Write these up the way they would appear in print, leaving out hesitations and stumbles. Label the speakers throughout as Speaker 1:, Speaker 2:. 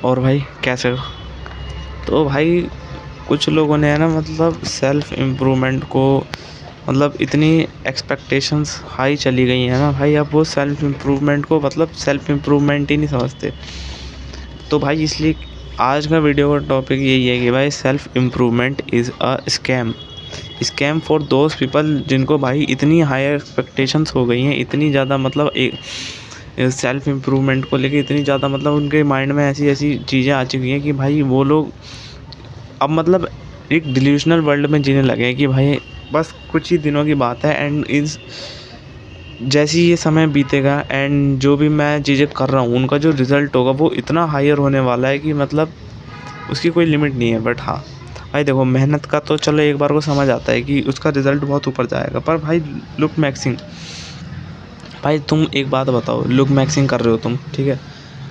Speaker 1: और भाई कैसे हो? तो भाई कुछ लोगों ने है ना मतलब सेल्फ इम्प्रूवमेंट को मतलब इतनी एक्सपेक्टेशंस हाई चली गई हैं ना भाई, अब वो सेल्फ इम्प्रूवमेंट को मतलब सेल्फ इम्प्रूवमेंट ही नहीं समझते। तो भाई इसलिए आज का वीडियो का टॉपिक यही है कि भाई self improvement is a scam for those people जिनको भाई इतनी हाई एक्सपेक्टेशंस हो गई हैं, इतनी ज़्यादा मतलब एक सेल्फ इम्प्रूवमेंट को लेके इतनी ज़्यादा मतलब उनके माइंड में ऐसी ऐसी चीज़ें आ चुकी हैं कि भाई वो लोग अब मतलब एक डिल्यूशनल वर्ल्ड में जीने लगे हैं कि भाई बस कुछ ही दिनों की बात है एंड इस जैसे ही ये समय बीतेगा एंड जो भी मैं चीज़ें कर रहा हूँ उनका जो रिज़ल्ट होगा वो इतना हायर होने वाला है कि मतलब उसकी कोई लिमिट नहीं है। बट हाँ भाई देखो, मेहनत का तो चलो एक बार को समझ आता है कि उसका रिज़ल्ट बहुत ऊपर जाएगा, पर भाई लुक मैक्सिंग, भाई तुम एक बात बताओ, लुक मैक्सिंग कर रहे हो तुम, ठीक है,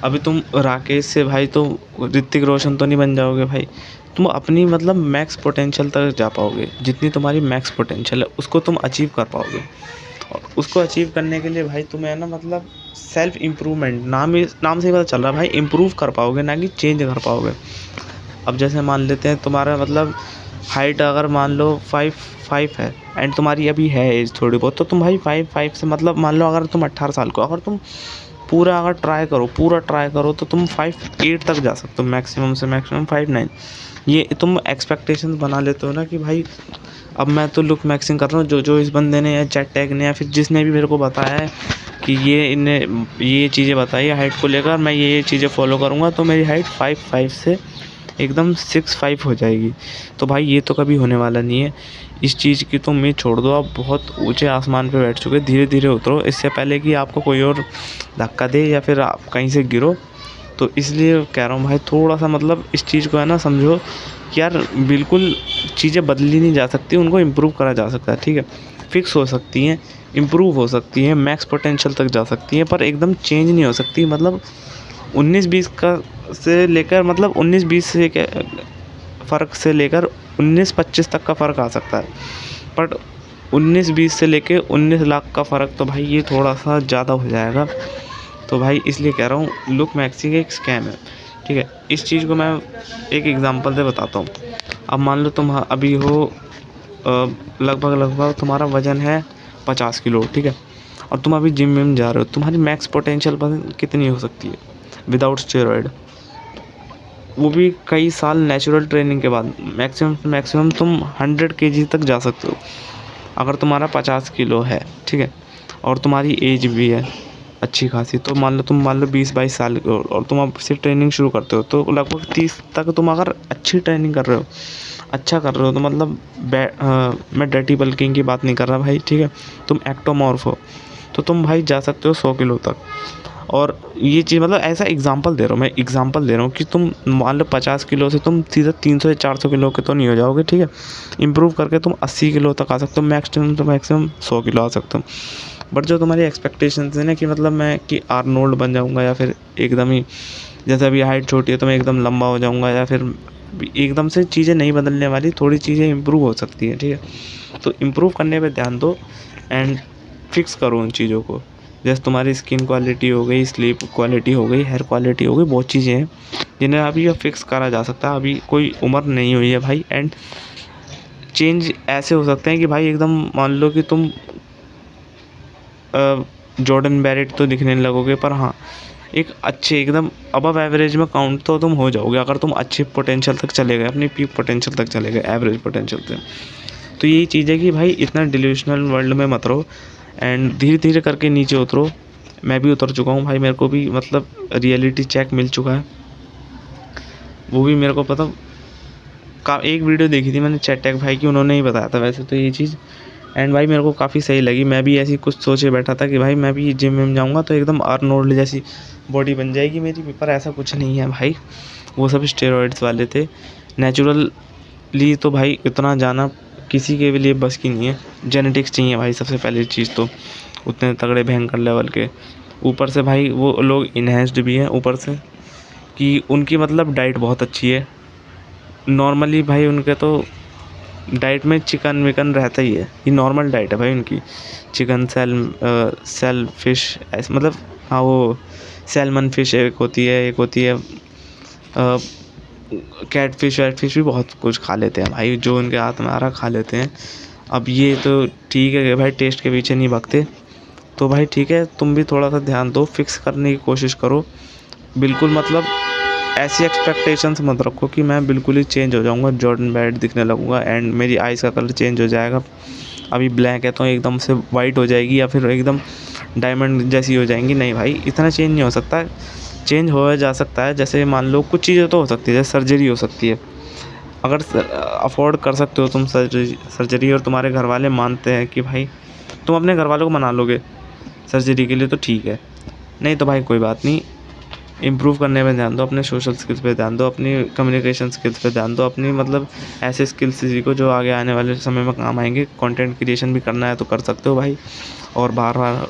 Speaker 1: अभी तुम राकेश से भाई तो ऋतिक रोशन तो नहीं बन जाओगे भाई, तुम अपनी मतलब मैक्स पोटेंशियल तक जा पाओगे, जितनी तुम्हारी मैक्स पोटेंशियल है उसको तुम अचीव कर पाओगे। और उसको अचीव करने के लिए भाई तुम्हें ना मतलब सेल्फ इम्प्रूवमेंट नाम से ही पता चल रहा है भाई, इम्प्रूव कर पाओगे ना कि चेंज कर पाओगे। अब जैसे मान लेते हैं तुम्हारा मतलब हाइट अगर मान लो 5'5" है एंड तुम्हारी अभी है एज थोड़ी बहुत, तो तुम भाई 5'5" से मतलब मान लो अगर तुम 18 साल को अगर तुम पूरा ट्राई करो तो तुम 5'8" तक जा सकते हो, मैक्सिमम से मैक्सिमम 5'9". ये तुम एक्सपेक्टेशंस बना लेते हो ना कि भाई अब मैं तो लुक मैक्सिंग कर रहा हूँ, जो जो इस बंदे ने या चैट टैग ने या फिर जिसने भी मेरे को बताया है कि ये इन्हें ये चीज़ें बताई है हाइट को लेकर, मैं ये चीज़ें फॉलो करूँगा तो मेरी हाइट 5'5" से एकदम 6'5" हो जाएगी। तो भाई ये तो कभी होने वाला नहीं है। इस चीज़ की तो उम्मीद छोड़ दो, आप बहुत ऊंचे आसमान पे बैठ चुके, धीरे धीरे उतरो इससे पहले कि आपको कोई और धक्का दे या फिर आप कहीं से गिरो। तो इसलिए कह रहा हूँ भाई, थोड़ा सा मतलब इस चीज़ को है ना समझो कि यार बिल्कुल चीज़ें बदली नहीं जा सकती, उनको इम्प्रूव करा जा सकता है, ठीक है, फिक्स हो सकती हैं, इम्प्रूव हो सकती हैं, मैक्स पोटेंशियल तक जा सकती हैं, पर एकदम चेंज नहीं हो सकती। मतलब 19-20 का से लेकर मतलब 19-20 से फ़र्क से लेकर 19-25 तक का फ़र्क आ सकता है, बट 19-20 से लेके 19 लाख का फ़र्क तो भाई ये थोड़ा सा ज़्यादा हो जाएगा। तो भाई इसलिए कह रहा हूँ लुक मैक्सिंग एक स्कैम है, ठीक है। इस चीज़ को मैं एक एग्जांपल से बताता हूँ। अब मान लो तुम अभी हो लगभग तुम्हारा वज़न है 50 किलो, ठीक है, और तुम अभी जिम में जा रहे हो, तुम्हारी मैक्स पोटेंशियल कितनी हो सकती है विदाउट स्टेरॉयड, वो भी कई साल नेचुरल ट्रेनिंग के बाद मैक्सिमम तुम 100 केजी तक जा सकते हो अगर तुम्हारा 50 किलो है, ठीक है, और तुम्हारी एज भी है अच्छी खासी। तो मान लो 20-22 साल के हो और तुम अब से ट्रेनिंग शुरू करते हो तो लगभग 30 तक तुम अगर अच्छी ट्रेनिंग कर रहे हो, अच्छा कर रहे हो, तो मतलब मैं डर्टी बल्किंग की बात नहीं कर रहा भाई, ठीक है, तुम एक्टोमॉर्फ हो तो तुम भाई जा सकते हो 100 किलो तक। और ये चीज़ मतलब ऐसा एग्जांपल दे रहा हूँ, मैं एग्जांपल दे रहा हूँ कि तुम मान लो 50 किलो से तुम सीधा 300 या 400 किलो के तो नहीं हो जाओगे, ठीक है, इम्प्रूव करके तुम 80 किलो तक आ सकते हो, मैक्सिमम तो मैक्सिमम 100 किलो आ सकते हो। बट जो तुम्हारी एक्सपेक्टेशंस है ना कि मतलब मैं कि आर्नोल्ड बन जाऊँगा या फिर एकदम ही जैसे अभी हाइट छोटी है तो मैं एकदम लंबा हो जाऊँगा, या फिर एकदम से चीज़ें नहीं बदलने वाली, थोड़ी चीज़ें इम्प्रूव हो सकती हैं, ठीक है। तो इम्प्रूव करने पे ध्यान दो एंड फिक्स करो उन चीज़ों को। जैसे तुम्हारी स्किन क्वालिटी हो गई, स्लीप क्वालिटी हो गई, हेयर क्वालिटी हो गई, बहुत चीज़ें हैं जिन्हें अभी फिक्स करा जा सकता है। अभी कोई उम्र नहीं हुई है भाई, एंड चेंज ऐसे हो सकते हैं कि भाई एकदम मान लो कि तुम जॉर्डन बैरेट तो दिखने लगोगे, पर हाँ एक अच्छे एकदम अबव एवरेज में काउंट तो तुम हो जाओगे अगर तुम अच्छे पोटेंशियल तक चले गए, अपनी पीक पोटेंशियल तक चले गए, एवरेज पोटेंशियल तक। तो यही चीज़ है कि भाई इतना डिल्यूशनल वर्ल्ड में मत रहो एंड धीरे धीरे करके नीचे उतरो। मैं भी उतर चुका हूँ भाई, मेरे को भी मतलब रियलिटी चेक मिल चुका है, वो भी मेरे को पता एक वीडियो देखी थी मैंने चैट टैग भाई की, उन्होंने ही बताया था वैसे तो ये चीज़, एंड भाई मेरे को काफ़ी सही लगी। मैं भी ऐसी कुछ सोचे बैठा था कि भाई मैं भी जिम में जाऊँगा तो एकदम आर्नोल्ड जैसी बॉडी बन जाएगी मेरी, पर ऐसा कुछ नहीं है भाई, वो सब स्टेरॉइड्स वाले थे। नेचुरली तो भाई इतना जाना किसी के भी लिए बस की नहीं है, जेनेटिक्स चाहिए भाई सबसे पहली चीज़ तो, उतने तगड़े भयंकर लेवल के। ऊपर से भाई वो लोग इन्हेंस्ड भी हैं ऊपर से कि उनकी मतलब डाइट बहुत अच्छी है। नॉर्मली भाई उनके तो डाइट में चिकन विकन रहता ही है, ये नॉर्मल डाइट है भाई उनकी, चिकन सेल फिश ऐसे मतलब, हाँ वो सैल्मन फिश एक होती है कैटफिश वैटफिश भी बहुत कुछ खा लेते हैं भाई, जो उनके हाथ में आ रहा खा लेते हैं। अब ये तो ठीक है कि भाई टेस्ट के पीछे नहीं भागते, तो भाई ठीक है, तुम भी थोड़ा सा ध्यान दो, फिक्स करने की कोशिश करो। बिल्कुल मतलब ऐसी एक्सपेक्टेशंस मत रखो कि मैं बिल्कुल ही चेंज हो जाऊंगा, जॉर्डन बैड दिखने लगूंगा एंड मेरी आइज़ का कलर चेंज हो जाएगा। अभी ब्लैक है तो एकदम से वाइट हो जाएगी या फिर एकदम डायमंड जैसी हो जाएंगी। नहीं भाई, इतना चेंज नहीं हो सकता। चेंज हो जा सकता है, जैसे मान लो कुछ चीज़ें तो हो सकती है, जैसे सर्जरी हो सकती है। अगर अफोर्ड कर सकते हो तुम सर्जरी और तुम्हारे घर वाले मानते हैं कि भाई तुम अपने घर वालों को मना लोगे सर्जरी के लिए, तो ठीक है। नहीं तो भाई कोई बात नहीं, इम्प्रूव करने पे ध्यान दो, अपने सोशल स्किल्स पे ध्यान दो, अपनी कम्युनिकेशन स्किल्स पे ध्यान दो, अपनी मतलब ऐसे स्किल्स सीखो जो आगे आने वाले समय में काम आएंगे। कंटेंट क्रिएशन भी करना है तो कर सकते हो भाई। और बाहर बाहर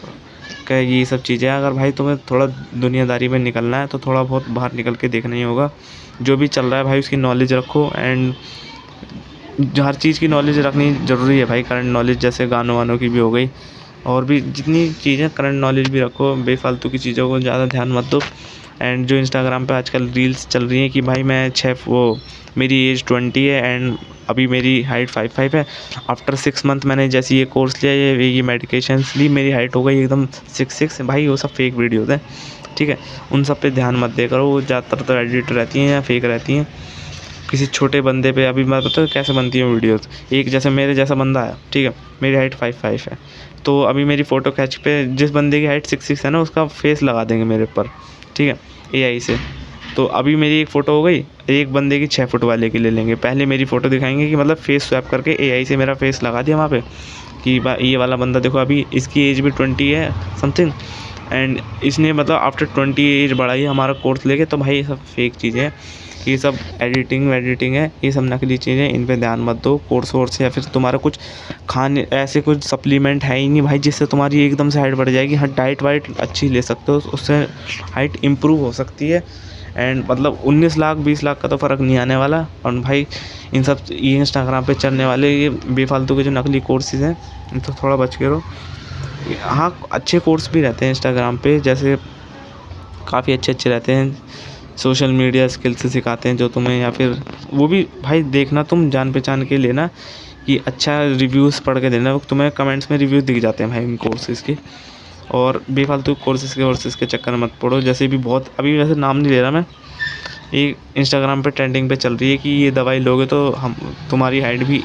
Speaker 1: का ये सब चीज़ें, अगर भाई तुम्हें थोड़ा दुनियादारी में निकलना है तो थोड़ा बहुत बाहर निकल के देखना ही होगा। जो भी चल रहा है भाई उसकी नॉलेज रखो, एंड हर चीज़ की नॉलेज रखनी ज़रूरी है भाई। करंट नॉलेज जैसे गानों वानों की भी हो गई, और भी जितनी चीज़ें करंट नॉलेज भी रखो, बेफालतू की चीज़ों को ज़्यादा ध्यान मत दो। एंड जो इंस्टाग्राम पे आजकल रील्स चल रही हैं कि भाई मैं मेरी एज 20 है एंड अभी मेरी हाइट 5'5" है। आफ्टर 6 मंथ मैंने जैसे ये कोर्स लिया, ये मेडिकेशंस ली, मेरी हाइट हो गई एकदम 6'6". भाई वो सब फेक वीडियोज़ हैं, ठीक है। उन सब पे ध्यान मत दे करो, वो ज़्यादातर तो एडिट रहती हैं या फेक रहती हैं। किसी छोटे बंदे पे अभी मैं पता है कैसे बनती है वीडियोस। एक जैसे मेरे जैसा बंदा है, ठीक है, मेरी हाइट 5'5" है, तो अभी मेरी फ़ोटो खींच पे जिस बंदे की हाइट 6'6" है ना, उसका फेस लगा देंगे मेरे ऊपर, ठीक है, एआई से। तो अभी मेरी एक फ़ोटो हो गई, एक बंदे की 6 फुट वाले की ले लेंगे। पहले मेरी फ़ोटो दिखाएंगे कि मतलब फेस स्वैप करके एआई से मेरा फेस लगा दिया वहाँ पे कि ये वाला बंदा देखो, अभी इसकी एज भी 20 है समथिंग, एंड इसने मतलब आफ्टर 20 एज बढ़ाई हमारा कोर्स लेके। तो भाई ये सब फेक चीज़ें हैं, ये सब एडिटिंग है, ये सब नकली चीज़ें, इन पे ध्यान मत दो। कोर्स वोर्स या फिर तुम्हारा कुछ खाने ऐसे कुछ सप्लीमेंट है ही नहीं भाई जिससे तुम्हारी एकदम से हाइट बढ़ जाएगी। हाँ, डाइट वाइट अच्छी ले सकते हो, उससे हाइट इम्प्रूव हो सकती है। एंड मतलब 19 लाख 20 लाख का तो फ़र्क नहीं आने वाला। और भाई इन सब ये इंस्टाग्राम पे चलने वाले ये बेफालतू के जो नकली कोर्सेज हैं, इनसे थोड़ा बच के रहो। हाँ, अच्छे कोर्स भी रहते हैं इंस्टाग्राम पे, जैसे काफ़ी अच्छे रहते हैं, सोशल मीडिया स्किल्स से सिखाते हैं जो तुम्हें, या फिर वो भी भाई देखना तुम जान पहचान के लेना कि अच्छा रिव्यूज़ पढ़ के देना, तुम्हें कमेंट्स में रिव्यूज़ दिख जाते हैं भाई इन कोर्सेज़ के। और बेफालतू कोर्सेज़ के चक्कर में मत पड़ो। जैसे भी बहुत अभी वैसे नाम नहीं ले रहा मैं, ये इंस्टाग्राम पे ट्रेंडिंग पे चल रही है कि ये दवाई लोगे तो हम तुम्हारी हाइट भी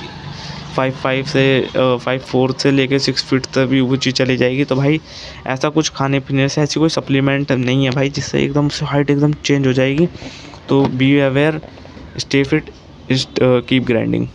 Speaker 1: 5'5" से 5'4" से लेके 6 फीट तक भी ऊँची चली जाएगी। तो भाई ऐसा कुछ खाने पीने से ऐसी कोई सप्लीमेंट नहीं है भाई जिससे एकदम से हाइट एकदम चेंज हो जाएगी। तो be aware, stay fit, keep grinding.